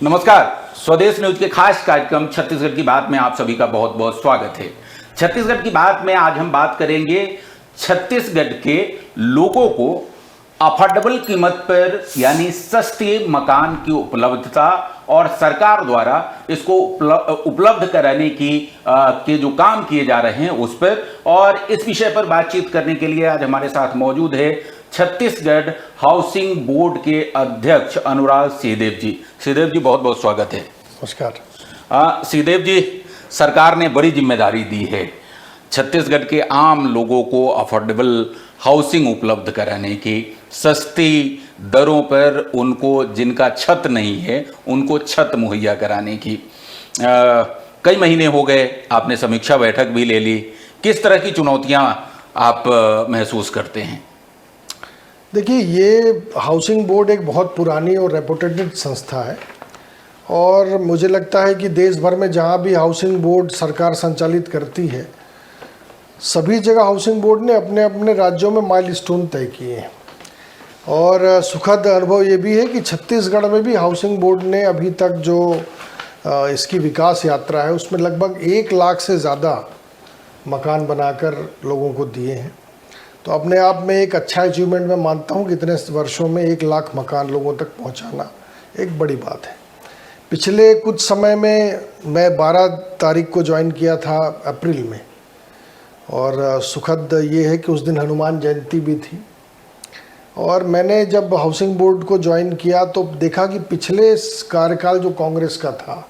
नमस्कार। स्वदेश न्यूज के खास कार्यक्रम छत्तीसगढ़ की बात में आप सभी का बहुत बहुत स्वागत है। छत्तीसगढ़ की बात में आज हम बात करेंगे छत्तीसगढ़ के लोगों को अफोर्डेबल कीमत पर यानी सस्ते मकान की उपलब्धता और सरकार द्वारा इसको उपलब्ध कराने की के जो काम किए जा रहे हैं उस पर, और इस विषय पर बातचीत करने के लिए आज हमारे साथ मौजूद है छत्तीसगढ़ हाउसिंग बोर्ड के अध्यक्ष अनुराग सिंहदेव जी। सिंहदेव जी, बहुत बहुत स्वागत है। नमस्कार। सिंहदेव जी, सरकार ने बड़ी जिम्मेदारी दी है छत्तीसगढ़ के आम लोगों को अफोर्डेबल हाउसिंग उपलब्ध कराने की, सस्ती दरों पर उनको जिनका छत नहीं है उनको छत मुहैया कराने की। कई महीने हो गए, आपने समीक्षा बैठक भी ले ली। किस तरह की चुनौतियां आप महसूस करते हैं? देखिए, ये हाउसिंग बोर्ड एक बहुत पुरानी और रेपुटेड संस्था है और मुझे लगता है कि देश भर में जहाँ भी हाउसिंग बोर्ड सरकार संचालित करती है, सभी जगह हाउसिंग बोर्ड ने अपने अपने राज्यों में माइलस्टोन तय किए हैं। और सुखद अनुभव ये भी है कि छत्तीसगढ़ में भी हाउसिंग बोर्ड ने अभी तक जो इसकी विकास यात्रा है उसमें लगभग 1 लाख से ज़्यादा मकान बनाकर लोगों को दिए हैं। तो अपने आप में एक अच्छा अचीवमेंट मैं मानता हूँ कि इतने वर्षों में 1 लाख मकान लोगों तक पहुँचाना एक बड़ी बात है। पिछले कुछ समय में मैं 12 तारीख को ज्वाइन किया था अप्रैल में, और सुखद ये है कि उस दिन हनुमान जयंती भी थी। और मैंने जब हाउसिंग बोर्ड को ज्वाइन किया तो देखा कि पिछले कार्यकाल जो कांग्रेस का था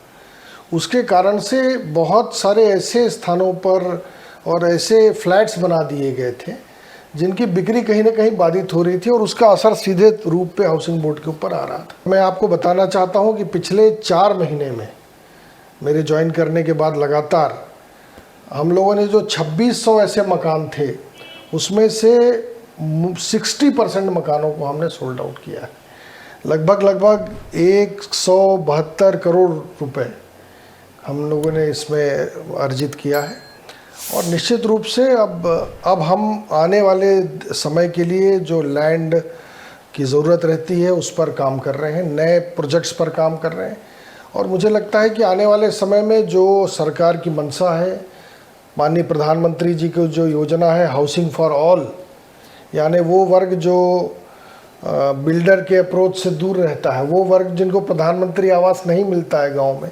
उसके कारण से बहुत सारे ऐसे स्थानों पर और ऐसे फ्लैट्स बना दिए गए थे जिनकी बिक्री कहीं ना कहीं बाधित हो रही थी और उसका असर सीधे रूप पे हाउसिंग बोर्ड के ऊपर आ रहा था। मैं आपको बताना चाहता हूं कि पिछले 4 महीने में मेरे ज्वाइन करने के बाद लगातार हम लोगों ने जो 2600 ऐसे मकान थे उसमें से 60% मकानों को हमने सोल्ड आउट किया है। लगभग 172 करोड़ रुपए हम लोगों ने इसमें अर्जित किया है। और निश्चित रूप से अब हम आने वाले समय के लिए जो लैंड की ज़रूरत रहती है उस पर काम कर रहे हैं, नए प्रोजेक्ट्स पर काम कर रहे हैं। और मुझे लगता है कि आने वाले समय में जो सरकार की मंशा है, माननीय प्रधानमंत्री जी की जो योजना है हाउसिंग फॉर ऑल, यानी वो वर्ग जो बिल्डर के अप्रोच से दूर रहता है, वो वर्ग जिनको प्रधानमंत्री आवास नहीं मिलता है गाँव में,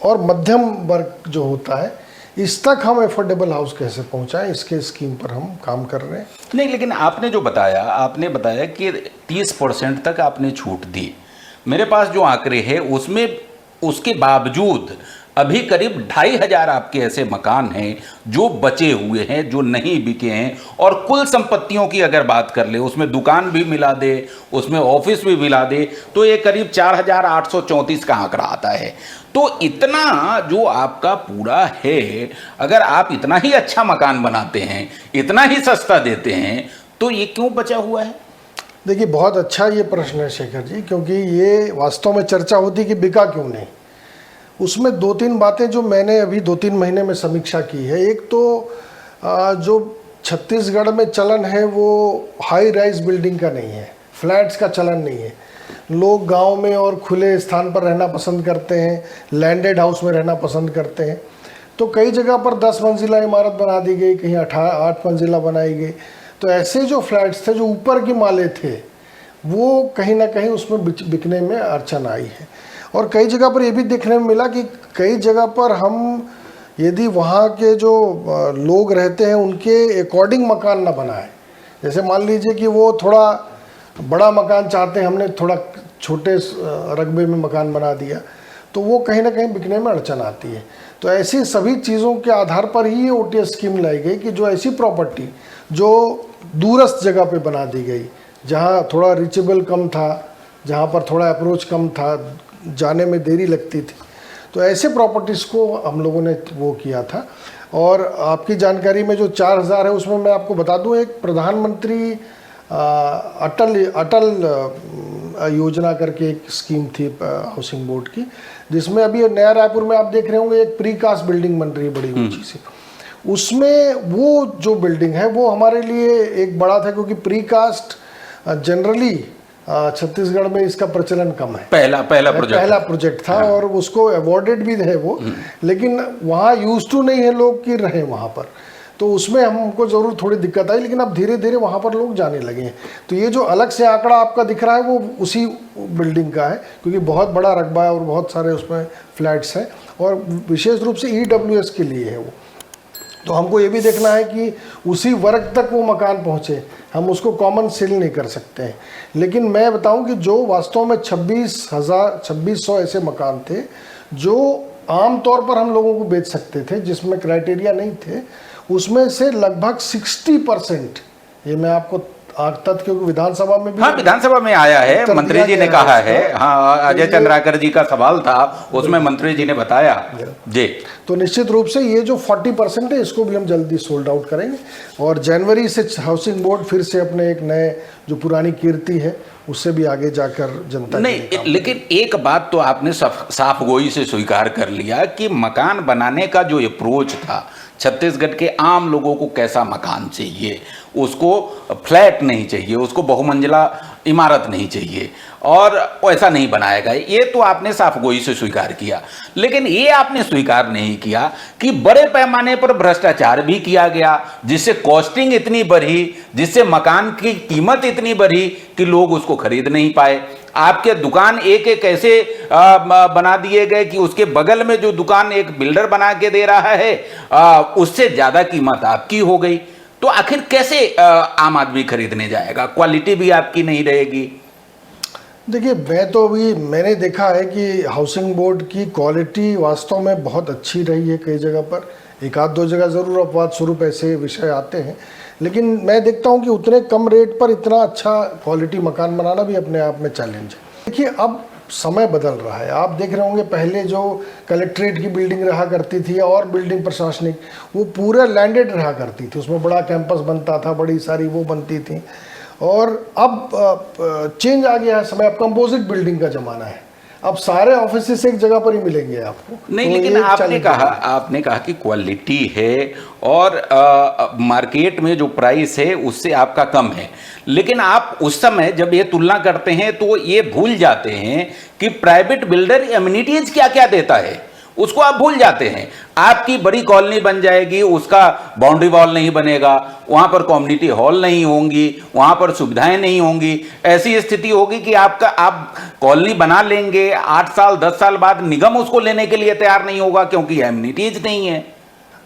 और मध्यम वर्ग जो होता है, इस तक हम एफोर्डेबल हाउस कैसे पहुंचाएं, इसके स्कीम पर हम काम कर रहे हैं। नहीं, लेकिन आपने बताया कि 30% तक आपने छूट दी। मेरे पास जो आंकड़े हैं उसमें उसके बावजूद अभी करीब 2500 आपके ऐसे मकान हैं जो बचे हुए हैं, जो नहीं बिके हैं। और कुल संपत्तियों की अगर बात कर ले, उसमें दुकान भी मिला दे, उसमें ऑफिस भी मिला दे, तो ये करीब 4834 का आंकड़ा आता है। तो इतना जो आपका पूरा है, अगर आप इतना ही अच्छा मकान बनाते हैं, इतना ही सस्ता देते हैं, तो ये क्यों बचा हुआ है? देखिए, बहुत अच्छा ये प्रश्न है शेखर जी, क्योंकि ये वास्तव में चर्चा होती कि बिका क्यों नहीं। उसमें 2-3 बातें जो मैंने अभी 2-3 महीने में समीक्षा की है। एक तो जो छत्तीसगढ़ में चलन है वो हाई राइज बिल्डिंग का नहीं है, फ्लैट्स का चलन नहीं है। लोग गांव में और खुले स्थान पर रहना पसंद करते हैं, लैंडेड हाउस में रहना पसंद करते हैं। तो कई जगह पर 10 मंजिला इमारत बना दी गई, कहीं 8 मंजिला बनाई गई। तो ऐसे जो फ्लैट्स थे जो ऊपर की माले थे वो कहीं ना कहीं उसमें बिकने में अड़चन आई है। और कई जगह पर ये भी देखने में मिला कि कई जगह पर हम यदि वहाँ के जो लोग रहते हैं उनके अकॉर्डिंग मकान ना बनाए, जैसे मान लीजिए कि वो थोड़ा बड़ा मकान चाहते हैं, हमने थोड़ा छोटे रकबे में मकान बना दिया, तो वो कहीं ना कहीं बिकने में अड़चन आती है। तो ऐसी सभी चीज़ों के आधार पर ही ये OTS स्कीम लाई गई कि जो ऐसी प्रॉपर्टी जो दूरस्थ जगह पे बना दी गई, जहाँ थोड़ा रीचेबल कम था, जहाँ पर थोड़ा अप्रोच कम था, जाने में देरी लगती थी, तो ऐसे प्रॉपर्टीज़ को हम लोगों ने वो किया था। और आपकी जानकारी में जो 4000 है उसमें मैं आपको बता दूं, एक प्रधानमंत्री अटल योजना करके एक स्कीम थी हाउसिंग बोर्ड की, जिसमें अभी नया रायपुर में आप देख रहे होंगे एक प्रीकास्ट बिल्डिंग बन रही है बड़ी ऊंची सी। उसमें वो जो बिल्डिंग है वो हमारे लिए एक बड़ा था, क्योंकि प्रीकास्ट जनरली छत्तीसगढ़ में इसका प्रचलन कम है। पहला प्रोजेक्ट था और उसको अवॉर्डेड भी है वो, लेकिन वहाँ यूज टू नहीं है लोग कि रहे वहाँ पर, तो उसमें हमको ज़रूर थोड़ी दिक्कत आई, लेकिन अब धीरे धीरे वहाँ पर लोग जाने लगे हैं। तो ये जो अलग से आंकड़ा आपका दिख रहा है वो उसी बिल्डिंग का है, क्योंकि बहुत बड़ा रकबा है और बहुत सारे उसमें फ्लैट्स हैं, और विशेष रूप से EWS के लिए है वो। तो हमको ये भी देखना है कि उसी वर्ग तक वो मकान पहुँचे, हम उसको कॉमन सेल नहीं कर सकते हैं। लेकिन मैं बताऊं कि जो वास्तव में 2600 ऐसे मकान थे जो आम तौर पर हम लोगों को बेच सकते थे, जिसमें क्राइटेरिया नहीं थे, उसमें से लगभग 60%, ये मैं आपको तथ्य, क्योंकि विधानसभा में भी, हाँ विधानसभा में आया है, मंत्री जी ने कहा है, हाँ अजय चंद्राकर जी का सवाल था उसमें मंत्री जी ने बताया जी। तो निश्चित रूप से ये जो 40% है इसको भी हम जल्दी सोल्ड आउट करेंगे, और जनवरी से हाउसिंग बोर्ड फिर से अपने एक नए जो पुरानी कीर्ति है उससे भी आगे जाकर जनता नहीं, लेकिन एक बात तो आपने साफ गोई से स्वीकार कर लिया कि मकान बनाने का जो अप्रोच था, छत्तीसगढ़ के आम लोगों को कैसा मकान चाहिए, उसको फ्लैट नहीं चाहिए, उसको बहुमंजिला इमारत नहीं चाहिए, और ऐसा नहीं बनाया गया, ये तो आपने साफ गोई से स्वीकार किया। लेकिन ये आपने स्वीकार नहीं किया कि बड़े पैमाने पर भ्रष्टाचार भी किया गया, जिससे कॉस्टिंग इतनी बढ़ी, जिससे मकान की कीमत इतनी बढ़ी कि लोग उसको खरीद नहीं पाए। आपके दुकान एक एक ऐसे बना दिए गए कि उसके बगल में जो दुकान एक बिल्डर बना के दे रहा है उससे ज़्यादा कीमत आपकी हो गई। तो आखिर कैसे आम आदमी खरीदने जाएगा? क्वालिटी भी आपकी नहीं रहेगी। देखिए, मैंने देखा है कि हाउसिंग बोर्ड की क्वालिटी वास्तव में बहुत अच्छी रही है कई जगह पर, एक आध दो जगह ज़रूर अपवाद स्वरूप ऐसे विषय आते हैं, लेकिन मैं देखता हूं कि उतने कम रेट पर इतना अच्छा क्वालिटी मकान बनाना भी अपने आप में चैलेंज है। देखिए, अब समय बदल रहा है, आप देख रहे होंगे पहले जो कलेक्ट्रेट की बिल्डिंग रहा करती थी और बिल्डिंग प्रशासनिक, वो पूरा लैंडेड रहा करती थी, उसमें बड़ा कैंपस बनता था, बड़ी सारी वो बनती थी, और अब चेंज आ गया है समय, अब कंपोजिट बिल्डिंग का ज़माना है, अब सारे ऑफिस एक जगह पर ही मिलेंगे आपको। नहीं, तो लेकिन आपने कहा कि क्वालिटी है और मार्केट में जो प्राइस है उससे आपका कम है, लेकिन आप उस समय जब ये तुलना करते हैं तो ये भूल जाते हैं कि प्राइवेट बिल्डर एमिनिटीज क्या क्या देता है, उसको आप भूल जाते हैं। आपकी बड़ी कॉलोनी बन जाएगी, उसका बाउंड्री वॉल नहीं बनेगा, वहां पर कम्युनिटी हॉल नहीं होंगी, वहां पर सुविधाएं नहीं होंगी, ऐसी स्थिति होगी कि आप कॉलोनी बना लेंगे, 8 साल 10 साल बाद निगम उसको लेने के लिए तैयार नहीं होगा क्योंकि एमिनिटीज नहीं है।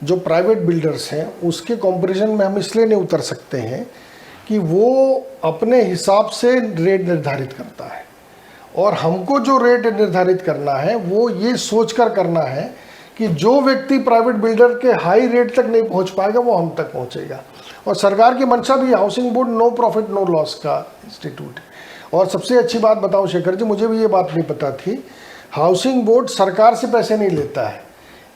जो प्राइवेट बिल्डर्स हैं उसके कंपैरिजन में हम इसलिए नहीं उतर सकते हैं कि वो अपने हिसाब से रेट निर्धारित करता है, और हमको जो रेट निर्धारित करना है वो ये सोचकर करना है कि जो व्यक्ति प्राइवेट बिल्डर के हाई रेट तक नहीं पहुंच पाएगा वो हम तक पहुंचेगा। और सरकार की मंशा भी, housing board no profit no loss का इंस्टीट्यूट है। और सबसे अच्छी बात बताऊं शेखर जी, मुझे भी ये बात नहीं पता थी, हाउसिंग बोर्ड सरकार से पैसे नहीं लेता है,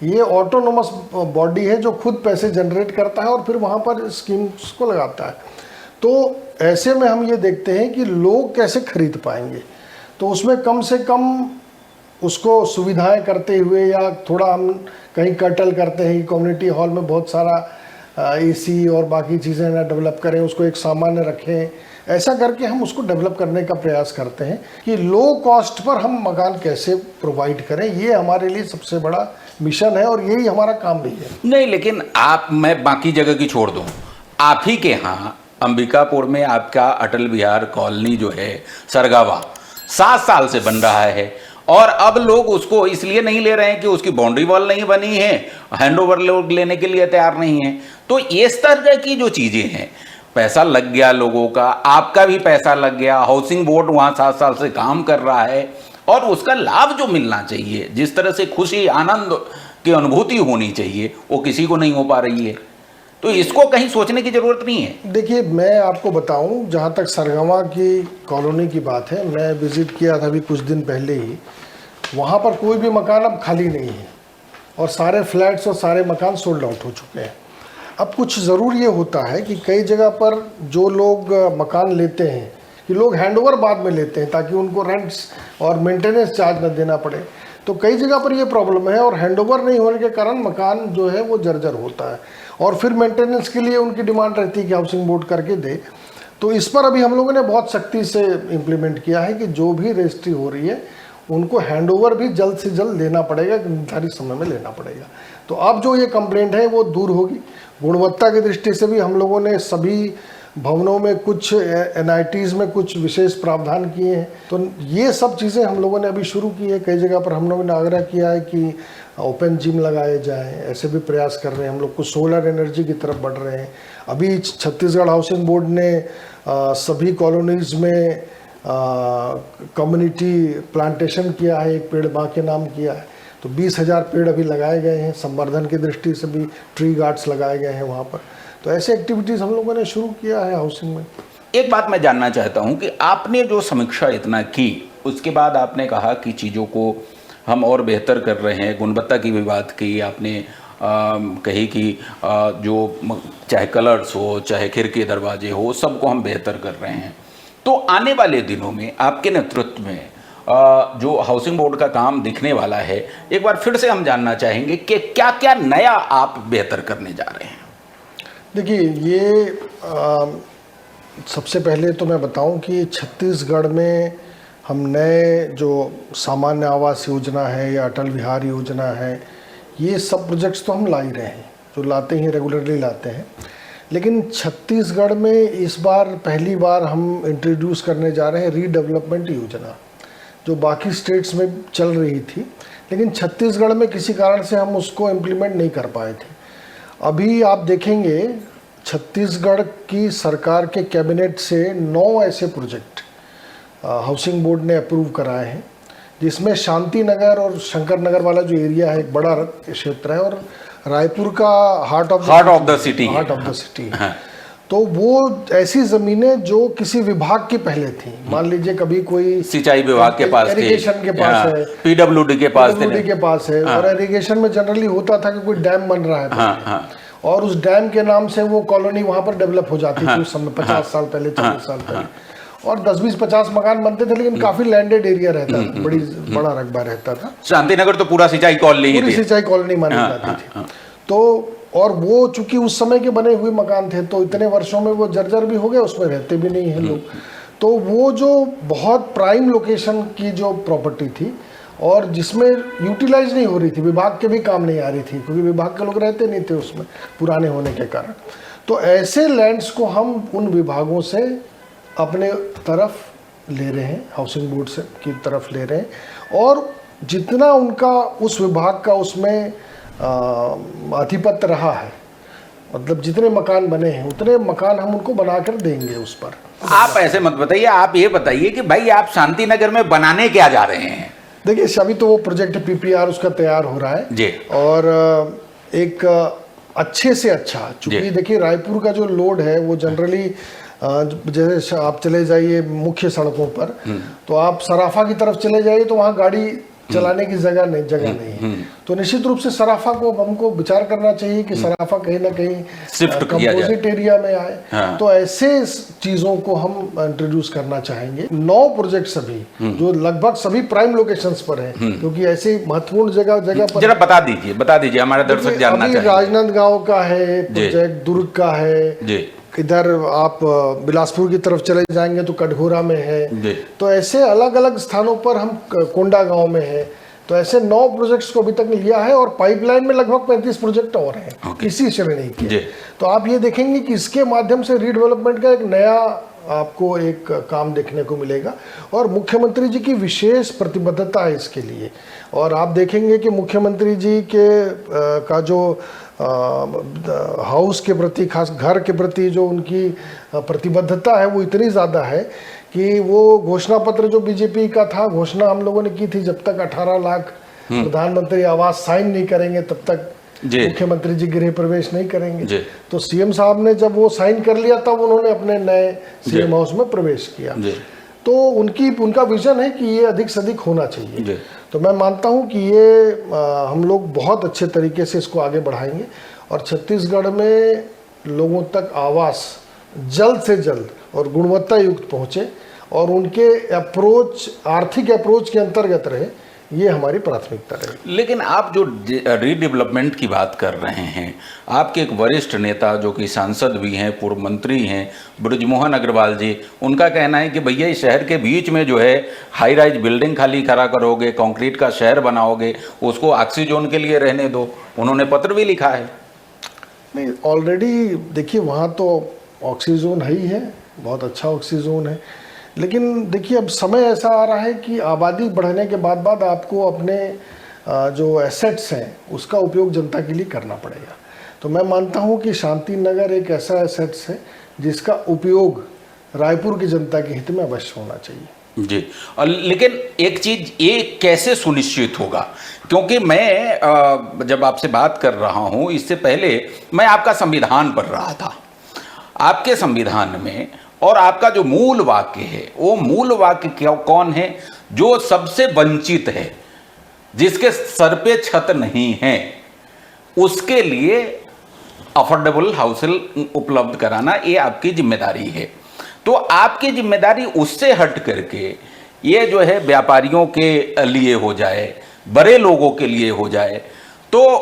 ये ऑटोनोमस बॉडी है जो खुद पैसे जनरेट करता है और फिर वहाँ पर स्कीम्स को लगाता है। तो ऐसे में हम ये देखते हैं कि लोग कैसे खरीद पाएंगे, तो उसमें कम से कम उसको सुविधाएं करते हुए, या थोड़ा हम कहीं कर्टल करते हैं कि कम्युनिटी हॉल में बहुत सारा एसी और बाकी चीज़ें ना डेवलप करें, उसको एक सामान्य रखें, ऐसा करके हम उसको डेवलप करने का प्रयास करते हैं कि लो कॉस्ट पर हम मकान कैसे प्रोवाइड करें। ये हमारे लिए सबसे बड़ा मिशन है और यही हमारा काम भी है। नहीं, लेकिन मैं बाकी जगह की छोड़ दूँ, आप ही के यहाँ अंबिकापुर में आपका अटल बिहार कॉलोनी जो है सरगावा 7 साल से बन रहा है, और अब लोग उसको इसलिए नहीं ले रहे हैं कि उसकी बाउंड्री वॉल नहीं बनी है, हैंडओवर लोग लेने के लिए तैयार नहीं है। तो इस तरह की जो चीज़ें हैं, पैसा लग गया लोगों का, आपका भी पैसा लग गया, हाउसिंग बोर्ड वहाँ 7 साल से काम कर रहा है, और उसका लाभ जो मिलना चाहिए, जिस तरह से खुशी आनंद की अनुभूति होनी चाहिए, वो किसी को नहीं हो पा रही है। तो इसको कहीं सोचने की जरूरत नहीं है। देखिए, मैं आपको बताऊं, जहां तक सरगवा की कॉलोनी की बात है, मैं विजिट किया था अभी कुछ दिन पहले ही, वहां पर कोई भी मकान अब खाली नहीं है और सारे फ्लैट्स और सारे मकान सोल्ड आउट हो चुके हैं। अब कुछ ज़रूर ये होता है कि कई जगह पर जो लोग मकान लेते हैं कि लोग हैंडओवर बाद में लेते हैं ताकि उनको रेंट्स और मेंटेनेंस चार्ज न देना पड़े, तो कई जगह पर ये प्रॉब्लम है, और हैंडओवर नहीं होने के कारण मकान जो है वो जर्जर होता है, और फिर मेंटेनेंस के लिए उनकी डिमांड रहती है कि हाउसिंग बोर्ड करके दे। तो इस पर अभी हम लोगों ने बहुत सख्ती से इम्प्लीमेंट किया है कि जो भी रजिस्ट्री हो रही है उनको हैंडओवर भी जल्द से जल्द लेना पड़ेगा, निर्धारित समय में लेना पड़ेगा। तो अब जो ये कंप्लेंट है वो दूर होगी। गुणवत्ता की दृष्टि से भी हम लोगों ने सभी भवनों में कुछ NITs में कुछ विशेष प्रावधान किए हैं। तो ये सब चीज़ें हम लोगों ने अभी शुरू की है। कई जगह पर हम लोगों ने आग्रह किया है कि ओपन जिम लगाए जाएं, ऐसे भी प्रयास कर रहे हैं हम लोग। कुछ सोलर एनर्जी की तरफ बढ़ रहे हैं। अभी छत्तीसगढ़ हाउसिंग बोर्ड ने सभी कॉलोनीज़ में कम्युनिटी प्लांटेशन किया है, एक पेड़ माँ के नाम किया है। तो 20,000 पेड़ अभी लगाए गए हैं। संवर्धन की दृष्टि से भी ट्री गार्ड्स लगाए गए हैं वहाँ पर। तो ऐसे एक्टिविटीज़ हम लोगों ने शुरू किया है हाउसिंग में। एक बात मैं जानना चाहता हूं कि आपने जो समीक्षा इतना की, उसके बाद आपने कहा कि चीज़ों को हम और बेहतर कर रहे हैं, गुणवत्ता की भी बात की आपने, कही कि जो चाहे कलर्स हो, चाहे खिड़की दरवाजे हो, सबको हम बेहतर कर रहे हैं। तो आने वाले दिनों में आपके नेतृत्व में जो हाउसिंग बोर्ड का काम दिखने वाला है, एक बार फिर से हम जानना चाहेंगे कि क्या क्या नया आप बेहतर करने जा रहे हैं। देखिए, ये सबसे पहले तो मैं बताऊं कि छत्तीसगढ़ में हम नए जो सामान्य आवास योजना है या अटल विहार योजना है, ये सब प्रोजेक्ट्स तो हम ला ही रहे हैं, जो लाते ही रेगुलरली लाते हैं। लेकिन छत्तीसगढ़ में इस बार पहली बार हम इंट्रोड्यूस करने जा रहे हैं रीडेवलपमेंट योजना, जो बाकी स्टेट्स में चल रही थी, लेकिन छत्तीसगढ़ में किसी कारण से हम उसको इम्प्लीमेंट नहीं कर पाए थे। अभी आप देखेंगे छत्तीसगढ़ की सरकार के कैबिनेट से 9 ऐसे प्रोजेक्ट हाउसिंग बोर्ड ने अप्रूव कराए हैं, जिसमें शांति नगर और शंकर नगर वाला जो एरिया है एक बड़ा क्षेत्र है, और रायपुर का हार्ट ऑफ द सिटी है। तो वो ऐसी ज़मीनें जो किसी विभाग की पहले थी, मान लीजिए कभी कोई सिंचाई विभाग के पास, इरिगेशन के पास है, PWD के पास है, और इरिगेशन में जनरली होता था कि कोई डैम बन रहा है और उस डैम के नाम से वो कॉलोनी वहां पर डेवलप हो जाती थी उस समय 50 साल पहले, 40 साल पहले, और 10-20-50 मकान बनते थे, लेकिन काफी लैंडेड एरिया रहता था, बड़ा रकबा रहता था। शांतिनगर तो पूरा सिंचाई कॉलोनी ही थी, सिंचाई कॉलोनी मानी जाती थी। तो और वो चूंकि उस समय के बने हुए मकान थे, तो इतने वर्षों में वो जर्जर भी हो गए, उसमें रहते भी नहीं है लोग। तो वो जो बहुत प्राइम लोकेशन की जो प्रॉपर्टी थी और जिसमें यूटिलाइज नहीं हो रही थी, विभाग के भी काम नहीं आ रही थी, क्योंकि विभाग के लोग रहते नहीं थे उसमें पुराने होने के कारण। तो ऐसे लैंड्स को हम उन विभागों से अपने तरफ ले रहे हैं, हाउसिंग बोर्ड से की तरफ ले रहे हैं, और जितना उनका उस विभाग का उसमें आधिपत्य रहा है, मतलब जितने मकान बने हैं उतने मकान हम उनको बनाकर देंगे उस पर। आप ऐसे मत बताइए, आप ये बताइए कि भाई आप शांति नगर में बनाने क्या जा रहे हैं। देखिए, अभी तो वो प्रोजेक्ट PPR उसका तैयार हो रहा है जी, और एक अच्छे से अच्छा, चूंकि देखिए रायपुर का जो लोड है वो जनरली जैसे आप चले जाइए मुख्य सड़कों पर, तो आप सराफा की तरफ चले जाइए तो वहाँ गाड़ी चलाने की जगह नहीं है। तो निश्चित रूप से सराफा को हमको विचार करना चाहिए कि सराफा कहीं ना कहीं कंपोजिट एरिया में आए। तो ऐसे चीजों को हम इंट्रोड्यूस करना चाहेंगे। 9 प्रोजेक्ट्स अभी जो लगभग सभी प्राइम लोकेशंस पर हैं, क्योंकि ऐसी महत्वपूर्ण जगह पर जरा बता दीजिए हमारे दर्शक जानना चाहेंगे। राजनांदगांव का है प्रोजेक्ट, दुर्ग का है, इधर आप बिलासपुर की तरफ चले जाएंगे तो कटघोरा में है। तो ऐसे अलग अलग स्थानों पर हम, कोंडा गांव में है। तो ऐसे 9 प्रोजेक्ट्स को अभी तक लिया है और पाइपलाइन में लगभग 35 प्रोजेक्ट और हैं इसी श्रेणी के। तो आप ये देखेंगे कि इसके माध्यम से रीडेवलपमेंट का एक नया आपको एक काम देखने को मिलेगा, और मुख्यमंत्री जी की विशेष प्रतिबद्धता है इसके लिए। और आप देखेंगे कि मुख्यमंत्री जी के का जो हाउस के प्रति, खास घर के प्रति जो उनकी प्रतिबद्धता है वो इतनी ज़्यादा है कि वो घोषणा पत्र जो बीजेपी का था, घोषणा हम लोगों ने की थी, जब तक 18 लाख प्रधानमंत्री आवास साइन नहीं करेंगे तब तक मुख्यमंत्री जी गृह प्रवेश नहीं करेंगे। तो सीएम साहब ने जब वो साइन कर लिया तब उन्होंने अपने नए सीएम हाउस में प्रवेश किया। तो उनका विजन है कि ये अधिक से अधिक होना चाहिए। तो मैं मानता हूं कि ये हम लोग बहुत अच्छे तरीके से इसको आगे बढ़ाएंगे और छत्तीसगढ़ में लोगों तक आवास जल्द से जल्द और गुणवत्ता युक्त पहुंचे और उनके अप्रोच, आर्थिक अप्रोच के अंतर्गत रहे, ये हमारी प्राथमिकता रहेगी। लेकिन आप जो रीडेवलपमेंट की बात कर रहे हैं, आपके एक वरिष्ठ नेता जो कि सांसद भी हैं, पूर्व मंत्री हैं, बृजमोहन अग्रवाल जी, उनका कहना है कि भैया इस शहर के बीच में जो है हाई राइज बिल्डिंग खाली खड़ा करोगे, कंक्रीट का शहर बनाओगे, उसको ऑक्सीजोन के लिए रहने दो। उन्होंने पत्र भी लिखा है। नहीं, ऑलरेडी देखिए वहाँ तो ऑक्सीजोन है ही है, बहुत अच्छा ऑक्सीजोन है। लेकिन देखिए अब समय ऐसा आ रहा है कि आबादी बढ़ने के बाद आपको अपने जो एसेट्स हैं उसका उपयोग जनता के लिए करना पड़ेगा। तो मैं मानता हूँ कि शांति नगर एक ऐसा एसेट्स है जिसका उपयोग रायपुर की जनता के हित में अवश्य होना चाहिए। जी, और लेकिन एक चीज ये कैसे सुनिश्चित होगा, क्योंकि मैं जब आपसे बात कर रहा हूँ इससे पहले मैं आपका संविधान पढ़ रहा था। आपके संविधान में और आपका जो मूल वाक्य है, वो मूल वाक्य क्या कौन है? जो सबसे वंचित है, जिसके सर पे छत नहीं है, उसके लिए अफोर्डेबल हाउसिंग उपलब्ध कराना ये आपकी जिम्मेदारी है। तो आपकी जिम्मेदारी उससे हट करके ये जो है व्यापारियों के लिए हो जाए, बड़े लोगों के लिए हो जाए, तो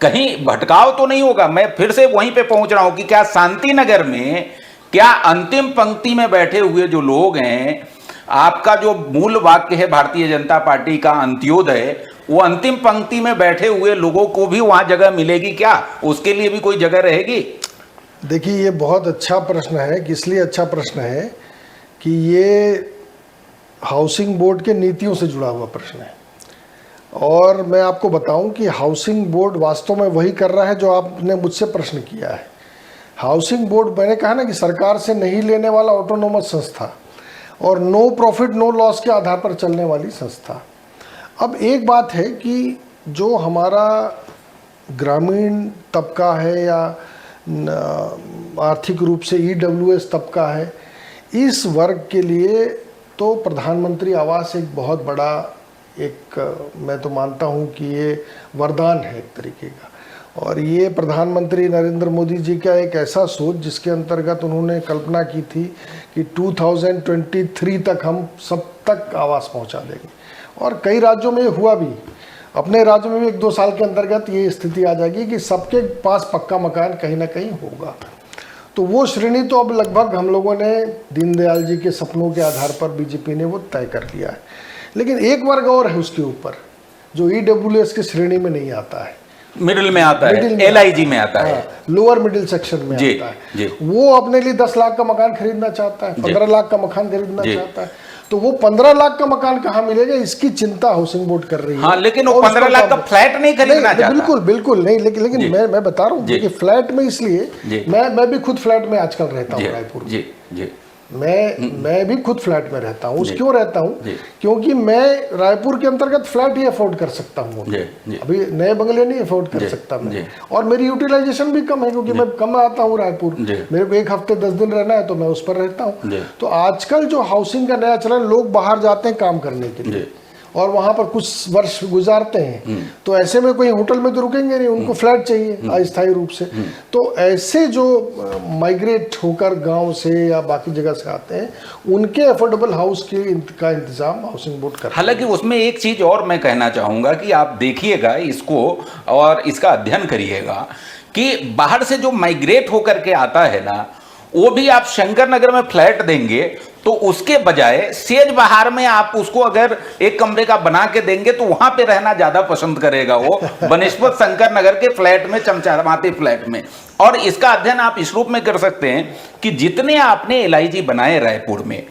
कहीं भटकाव तो नहीं होगा? मैं फिर से वहीं पे पहुंच रहा हूं कि क्या शांति नगर में क्या अंतिम पंक्ति में बैठे हुए जो लोग हैं, आपका जो मूल वाक्य है भारतीय जनता पार्टी का अंत्योदय, वो अंतिम पंक्ति में बैठे हुए लोगों को भी वहां जगह मिलेगी क्या? उसके लिए भी कोई जगह रहेगी? देखिए ये बहुत अच्छा प्रश्न है। किस लिए अच्छा प्रश्न है कि ये हाउसिंग बोर्ड के नीतियों से जुड़ा हुआ प्रश्न है। और मैं आपको बताऊं कि हाउसिंग बोर्ड वास्तव में वही कर रहा है जो आपने मुझसे प्रश्न किया है। हाउसिंग बोर्ड, मैंने कहा ना कि सरकार से नहीं लेने वाला ऑटोनोमस संस्था और नो प्रॉफिट नो लॉस के आधार पर चलने वाली संस्था। अब एक बात है कि जो हमारा ग्रामीण तबका है या आर्थिक रूप से EWS तबका है, इस वर्ग के लिए तो प्रधानमंत्री आवास एक बहुत बड़ा मैं तो मानता हूँ कि ये वरदान है एक तरीके का। और ये प्रधानमंत्री नरेंद्र मोदी जी का एक ऐसा सोच जिसके अंतर्गत उन्होंने कल्पना की थी कि 2023 तक हम सब तक आवास पहुंचा देंगे, और कई राज्यों में ये हुआ भी। अपने राज्य में भी 1-2 साल के अंतर्गत ये स्थिति आ जाएगी कि सबके पास पक्का मकान कहीं ना कहीं होगा। तो वो श्रेणी तो अब लगभग हम लोगों ने दीनदयाल जी के सपनों के आधार पर बीजेपी ने वो तय कर लिया है। लेकिन एक वर्ग और है उसके ऊपर जो EWS की श्रेणी में नहीं आता है, मिडिल में आता है, LIG में आता है, लोअर मिडिल सेक्शन में आता है। वो अपने लिए 10 लाख का मकान खरीदना चाहता है, 15 लाख का मकान खरीदना चाहता है। तो वो 15 लाख का मकान कहाँ मिलेगा, इसकी चिंता हाउसिंग बोर्ड कर रही है। हाँ, लेकिन वो 15 लाख का फ्लैट नहीं खरीदना चाहता। बिल्कुल बिल्कुल नहीं, लेकिन मैं बता रहा हूँ कि फ्लैट में, इसलिए मैं भी खुद फ्लैट में आजकल रहता हूँ रायपुर में। मैं भी खुद फ्लैट में रहता हूँ। क्यों रहता हूँ? क्योंकि मैं रायपुर के अंतर्गत फ्लैट ही अफोर्ड कर सकता हूँ। अभी नए बंगले नहीं अफोर्ड कर सकता मैं, और मेरी यूटिलाइजेशन भी कम है क्योंकि मैं कम आता हूँ रायपुर। मेरे को 1 हफ्ते 10 दिन रहना है तो मैं उस पर रहता हूँ। तो आजकल जो हाउसिंग का नया चलन, लोग बाहर जाते हैं काम करने के लिए और वहाँ पर कुछ वर्ष गुजारते हैं, तो ऐसे में कोई होटल में तो रुकेंगे नहीं, उनको फ्लैट चाहिए अस्थायी रूप से। तो ऐसे जो माइग्रेट होकर गांव से या बाकी जगह से आते हैं, उनके अफोर्डेबल हाउस का इंतजाम हाउसिंग बोर्ड करता है। हालांकि उसमें एक चीज और मैं कहना चाहूँगा कि आप देखिएगा इसको और इसका अध्ययन करिएगा कि बाहर से जो माइग्रेट होकर के आता है ना, वो भी आप शंकर नगर में फ्लैट देंगे तो उसके बजाय सेज बहार में आप उसको अगर एक कमरे का बना के देंगे तो वहां पे रहना ज्यादा पसंद करेगा वो बनिस्पत शंकर नगर के फ्लैट में, चमचमाते फ्लैट में। और इसका अध्ययन आप इस रूप में कर सकते हैं कि जितने आपने LIG बनाए रायपुर में,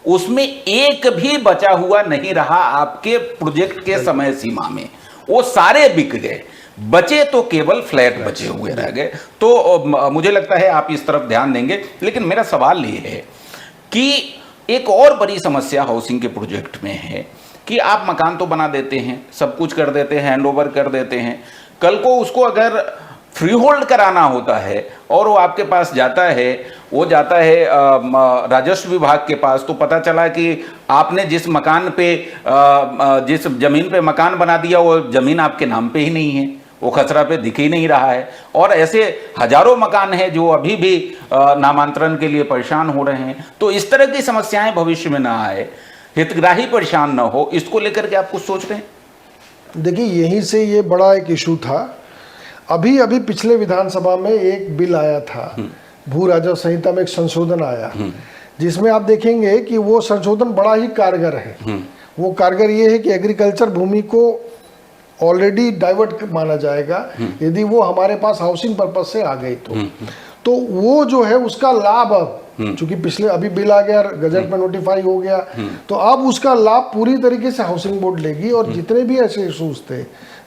उसमें एक भी बचा हुआ नहीं रहा आपके प्रोजेक्ट के समय सीमा में, वो सारे बिक गए, बचे तो केवल फ्लैट बचे हुए रह गए। तो मुझे लगता है आप इस तरफ ध्यान देंगे। लेकिन मेरा सवाल ये है कि एक और बड़ी समस्या हाउसिंग के प्रोजेक्ट में है कि आप मकान तो बना देते हैं, सब कुछ कर देते हैं, हैंडओवर कर देते हैं, कल को उसको अगर फ्री होल्ड कराना होता है और वो आपके पास जाता है, वो जाता है राजस्व विभाग के पास, तो पता चला कि आपने जिस मकान पे जिस जमीन पे मकान बना दिया वो जमीन आपके नाम पे ही नहीं है, वो खसरा पे दिख ही नहीं रहा है। और ऐसे हजारों मकान हैं जो अभी भी नामांतरण के लिए परेशान हो रहे हैं। तो इस तरह की समस्याएं भविष्य में ना आए, हितग्राही परेशान ना हो, इसको लेकर के आप कुछ सोच रहे हैं? देखिए, यहीं से ये बड़ा एक इशू था। अभी अभी पिछले विधानसभा में एक बिल आया था, भू राजस्व संहिता में एक संशोधन आया, जिसमें आप देखेंगे कि वो संशोधन बड़ा ही कारगर है। वो कारगर ये है कि एग्रीकल्चर भूमि को ऑलरेडी डाइवर्ट माना जाएगा यदि वो हमारे पास हाउसिंग पर्पज से आ गई तो वो जो है उसका लाभ अब, चूंकि पिछले अभी बिल आ गया, गजट में नोटिफाई हो गया, तो अब उसका लाभ पूरी तरीके से हाउसिंग बोर्ड लेगी। और जितने भी ऐसे इशूज थे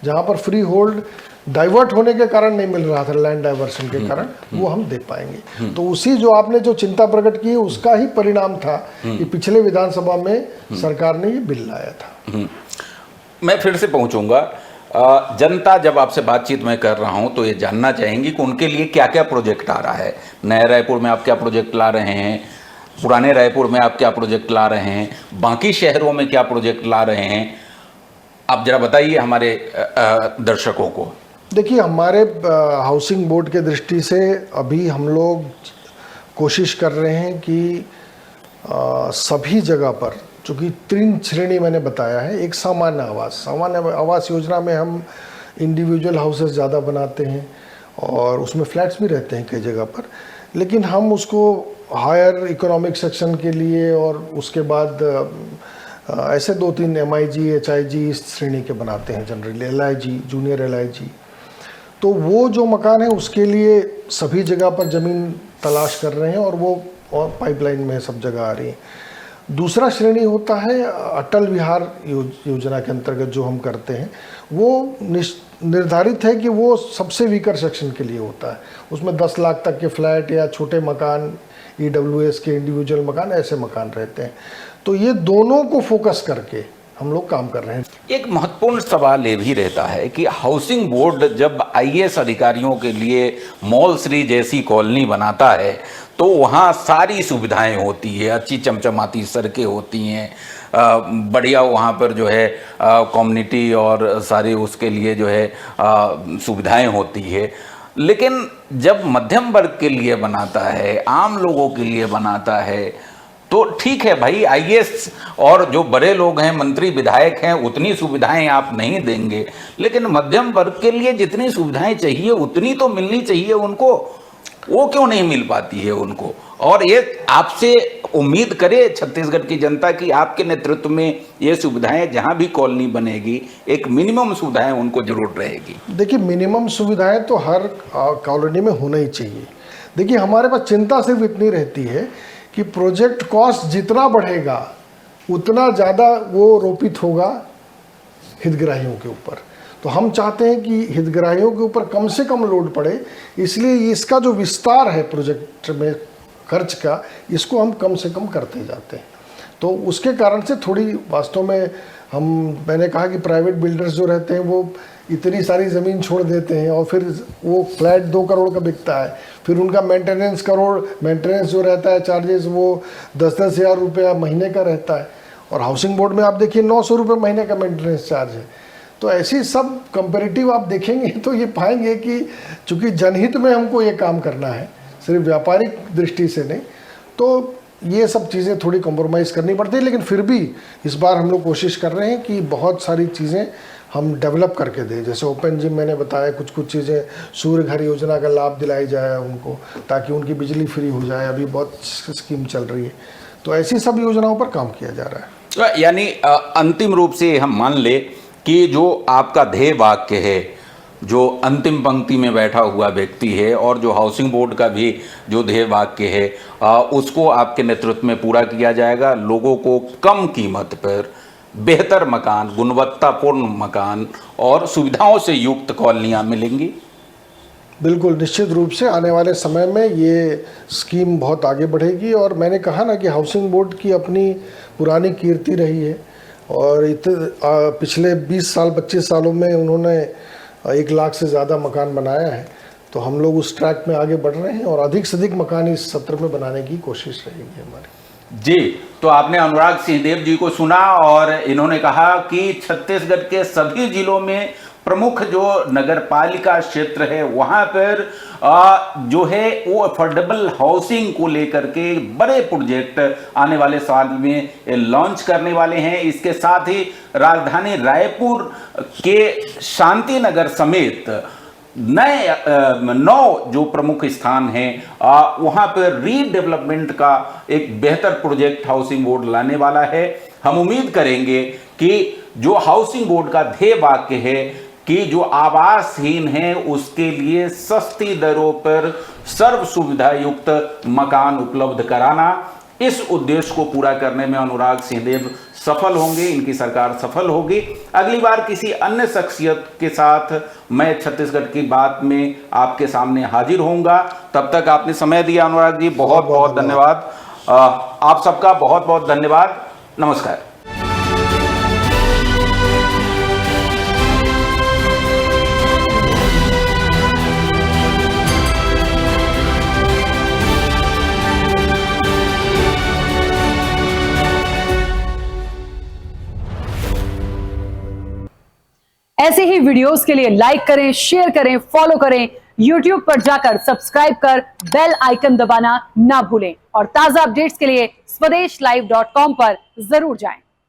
जहां पर फ्री होल्ड डाइवर्ट होने के कारण नहीं मिल रहा था, लैंड डाइवर्शन के कारण, वो हम दे पाएंगे। तो उसी जो आपने जो चिंता प्रकट की उसका ही परिणाम था कि पिछले विधानसभा में सरकार ने ये बिल लाया था। मैं फिर से पहुंचूंगा। जनता जब आपसे बातचीत मैं कर रहा हूं तो ये जानना चाहेंगी कि उनके लिए क्या क्या प्रोजेक्ट आ रहा है। नए रायपुर में आप क्या प्रोजेक्ट ला रहे हैं, पुराने रायपुर में आप क्या प्रोजेक्ट ला रहे हैं, बाकी शहरों में क्या प्रोजेक्ट ला रहे हैं, आप जरा बताइए हमारे दर्शकों को। देखिए, हमारे हाउसिंग बोर्ड के दृष्टि से अभी हम लोग कोशिश कर रहे हैं कि सभी जगह पर, चूँकि 3 श्रेणी मैंने बताया है, एक सामान्य आवास योजना में हम इंडिविजुअल हाउसेस ज़्यादा बनाते हैं और उसमें फ्लैट्स भी रहते हैं कई जगह पर, लेकिन हम उसको हायर इकोनॉमिक सेक्शन के लिए और उसके बाद ऐसे 2-3 MIG HIG इस श्रेणी के बनाते हैं, जनरली LIG, जूनियर LIG। तो वो जो मकान है उसके लिए सभी जगह पर ज़मीन तलाश कर रहे हैं और वो पाइपलाइन में सब जगह आ रही है। दूसरा श्रेणी होता है अटल विहार योजना के अंतर्गत जो हम करते हैं, वो निर्धारित है कि वो सबसे वीकर सेक्शन के लिए होता है। उसमें 10 लाख तक के फ्लैट या छोटे मकान, EWS के इंडिविजुअल मकान, ऐसे मकान रहते हैं। तो ये दोनों को फोकस करके हम लोग काम कर रहे हैं। एक महत्वपूर्ण सवाल ये भी रहता है कि हाउसिंग बोर्ड जब IAS अधिकारियों के लिए मॉल श्री जैसी कॉलोनी बनाता है तो वहाँ सारी सुविधाएं होती है, अच्छी चमचमाती सड़कें होती हैं, बढ़िया वहाँ पर जो है कम्युनिटी और सारे उसके लिए जो है सुविधाएं होती है। लेकिन जब मध्यम वर्ग के लिए बनाता है, आम लोगों के लिए बनाता है, तो ठीक है भाई, IAS और जो बड़े लोग हैं, मंत्री विधायक हैं, उतनी सुविधाएं आप नहीं देंगे, लेकिन मध्यम वर्ग के लिए जितनी सुविधाएं चाहिए उतनी तो मिलनी चाहिए उनको। वो क्यों नहीं मिल पाती है उनको? और ये आपसे उम्मीद करे छत्तीसगढ़ की जनता की आपके नेतृत्व में ये सुविधाएं जहां भी कॉलोनी बनेगी, एक मिनिमम सुविधाएं उनको जरूर रहेगी। देखिए, मिनिमम सुविधाएं तो हर कॉलोनी में होना ही चाहिए। देखिए, हमारे पास चिंता सिर्फ इतनी रहती है कि प्रोजेक्ट कॉस्ट जितना बढ़ेगा उतना ज़्यादा वो रोपित होगा हितग्राहियों के ऊपर। तो हम चाहते हैं कि हितग्राहियों के ऊपर कम से कम लोड पड़े, इसलिए इसका जो विस्तार है प्रोजेक्ट में खर्च का, इसको हम कम से कम करते जाते हैं। तो उसके कारण से थोड़ी वास्तव में मैंने कहा कि प्राइवेट बिल्डर्स जो रहते हैं वो इतनी सारी ज़मीन छोड़ देते हैं और फिर वो फ्लैट 2 करोड़ का बिकता है, फिर उनका मेंटेनेंस जो रहता है चार्जेस वो 10-10 हज़ार रुपया महीने का रहता है। और हाउसिंग बोर्ड में आप देखिए 900 रुपये महीने का मेंटेनेंस चार्ज है। तो ऐसी सब कंपेरेटिव आप देखेंगे तो ये पाएंगे कि चूँकि जनहित में हमको ये काम करना है, सिर्फ व्यापारिक दृष्टि से नहीं, तो ये सब चीज़ें थोड़ी कॉम्प्रोमाइज़ करनी पड़ती है। लेकिन फिर भी इस बार हम लोग कोशिश कर रहे हैं कि बहुत सारी चीज़ें हम डेवलप करके दें। जैसे ओपन जिम मैंने बताया, कुछ चीज़ें सूर्य घर योजना का लाभ दिलाई जाए उनको, ताकि उनकी बिजली फ्री हो जाए। अभी बहुत स्कीम चल रही है, तो ऐसी सब योजनाओं पर काम किया जा रहा है। यानी अंतिम रूप से हम मान ले कि जो आपका ध्येय वाक्य है, जो अंतिम पंक्ति में बैठा हुआ व्यक्ति है और जो हाउसिंग बोर्ड का भी जो ध्येय वाक्य है, उसको आपके नेतृत्व में पूरा किया जाएगा। लोगों को कम कीमत पर बेहतर मकान, गुणवत्तापूर्ण मकान और सुविधाओं से युक्त कॉलोनियाँ मिलेंगी। बिल्कुल, निश्चित रूप से आने वाले समय में ये स्कीम बहुत आगे बढ़ेगी। और मैंने कहा ना कि हाउसिंग बोर्ड की अपनी पुरानी कीर्ति रही है और पिछले 20 साल 25 सालों में उन्होंने 1 लाख से ज़्यादा मकान बनाया है। तो हम लोग उस ट्रैक में आगे बढ़ रहे हैं और अधिक से अधिक मकान इस सत्र में बनाने की कोशिश रहेगी हमारी। जी, तो आपने अनुराग सिंहदेव जी को सुना और इन्होंने कहा कि छत्तीसगढ़ के सभी जिलों में प्रमुख जो नगर पालिका क्षेत्र है वहां पर जो है वो अफोर्डेबल हाउसिंग को लेकर के बड़े प्रोजेक्ट आने वाले साल में लॉन्च करने वाले हैं। इसके साथ ही राजधानी रायपुर के शांति नगर समेत नए 9 जो प्रमुख स्थान हैं वहां पर रीडेवलपमेंट का एक बेहतर प्रोजेक्ट हाउसिंग बोर्ड लाने वाला है। हम उम्मीद करेंगे कि जो हाउसिंग बोर्ड का ध्येय वाक्य है कि जो आवासहीन है उसके लिए सस्ती दरों पर सर्व सुविधा युक्त मकान उपलब्ध कराना, इस उद्देश्य को पूरा करने में अनुराग सिंहदेव सफल होंगे, इनकी सरकार सफल होगी। अगली बार किसी अन्य शख्सियत के साथ मैं छत्तीसगढ़ की बात में आपके सामने हाजिर होऊंगा। तब तक आपने समय दिया अनुराग जी, बहुत बहुत धन्यवाद। आप सबका बहुत बहुत धन्यवाद। नमस्कार। ऐसे ही वीडियोस के लिए लाइक करें, शेयर करें, फॉलो करें। YouTube पर जाकर सब्सक्राइब कर बेल आइकन दबाना ना भूलें और ताजा अपडेट्स के लिए swedeshlive.com पर जरूर जाएं।